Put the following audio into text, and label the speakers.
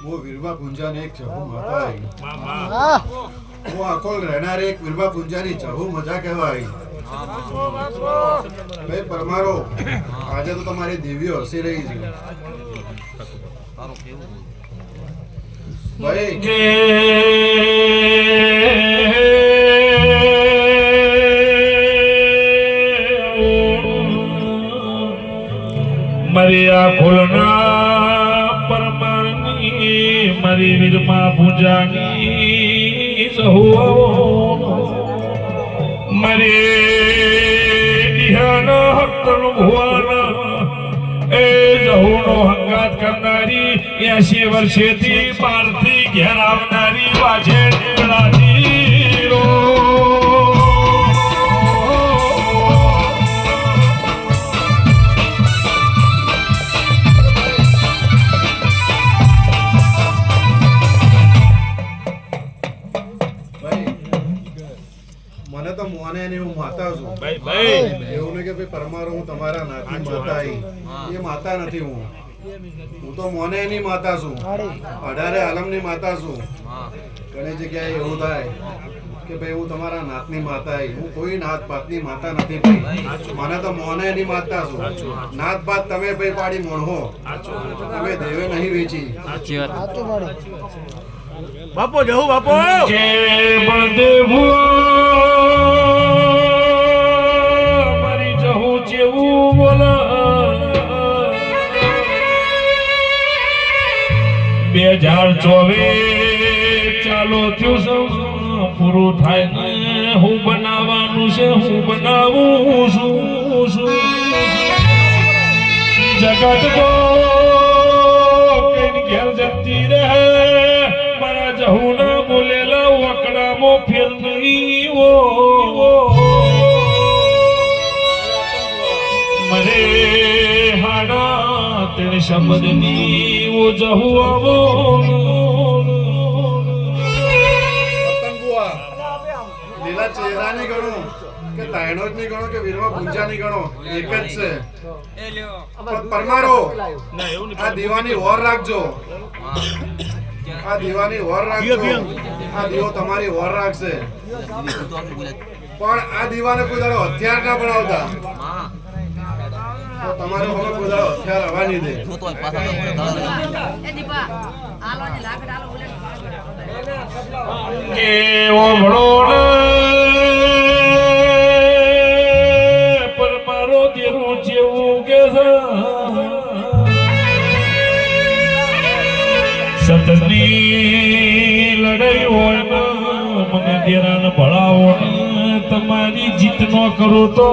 Speaker 1: वो वीरबा पुंजा ने एक चहु माता आई वो अकोल रहनार एक वीरबा पुंजा ની ચહુ મજા કહેવાય ભાઈ પરમારો આજે તો તમારી દેવીઓ હસી રહી છે ભાઈ
Speaker 2: મરિયા ખોલના મારી વીરમા પૂજાની સહુ મરે દિહાન હક્તન ભુવન એ જહુનો હંગાત કરનારી 80 વર્ષેથી પારથી ઘેર આવનારી વાજેડ ગળાતી રો
Speaker 1: મને તો મોને ને હું માતા છું ભાઈ એવું ને કે ભાઈ પરમારો હું તમારા નાતની માતા આઈ એ માતા નથી હું તો મોને ની માતા છું અઢારે આલમની માતા છું ઘણી જગ્યાએ એવું થાય કે ભાઈ હું તમારા નાતની માતા આઈ હું કોઈ નાત પાતની માતા નથી ભાઈ મને તો મોને ની માતા છું નાત પાત તમે ભાઈ પાડી મોણો તમે દેવે નહીં વેચી સાચી વાત સાચું મળે
Speaker 2: બાપો જહુ બાપો કે બળદેવ મારી જહુ જેવું બોલ 2024 ચાલો થયું સૌ પૂરું થાય ને હું બનાવવાનું છે હું બનાવું છું જગત તો કઈ ઘેર જતી રહે જહુના બોલેલા વકડામાં ફેર નહીં મરે હાડા તેણે શબ્દની ઓ જહુ આવો
Speaker 1: લીલા ચહેરા નહીં ગણો કે તાયણો જ નહીં ગણો કે વીરમા પૂંજા નહીં ગણો એક જ છે પરમારો આ દીવાની ઓર રાખજો આ દીવાની ઓર રાખજો આ દીવો તમારી ઓર રાખશે પણ આ દીવાને કોઈ દાડો હથિયાર ના બનાવતા તો તમારે હવે કોઈ દાડો હથિયાર આવવા નહીં દે
Speaker 2: કે ઓભળો ને પરમારો દેરું જેવું કે સતની લડાઈ હોય ને મને દેરાને ભળાવો ને તમારી જીત ન કરો તો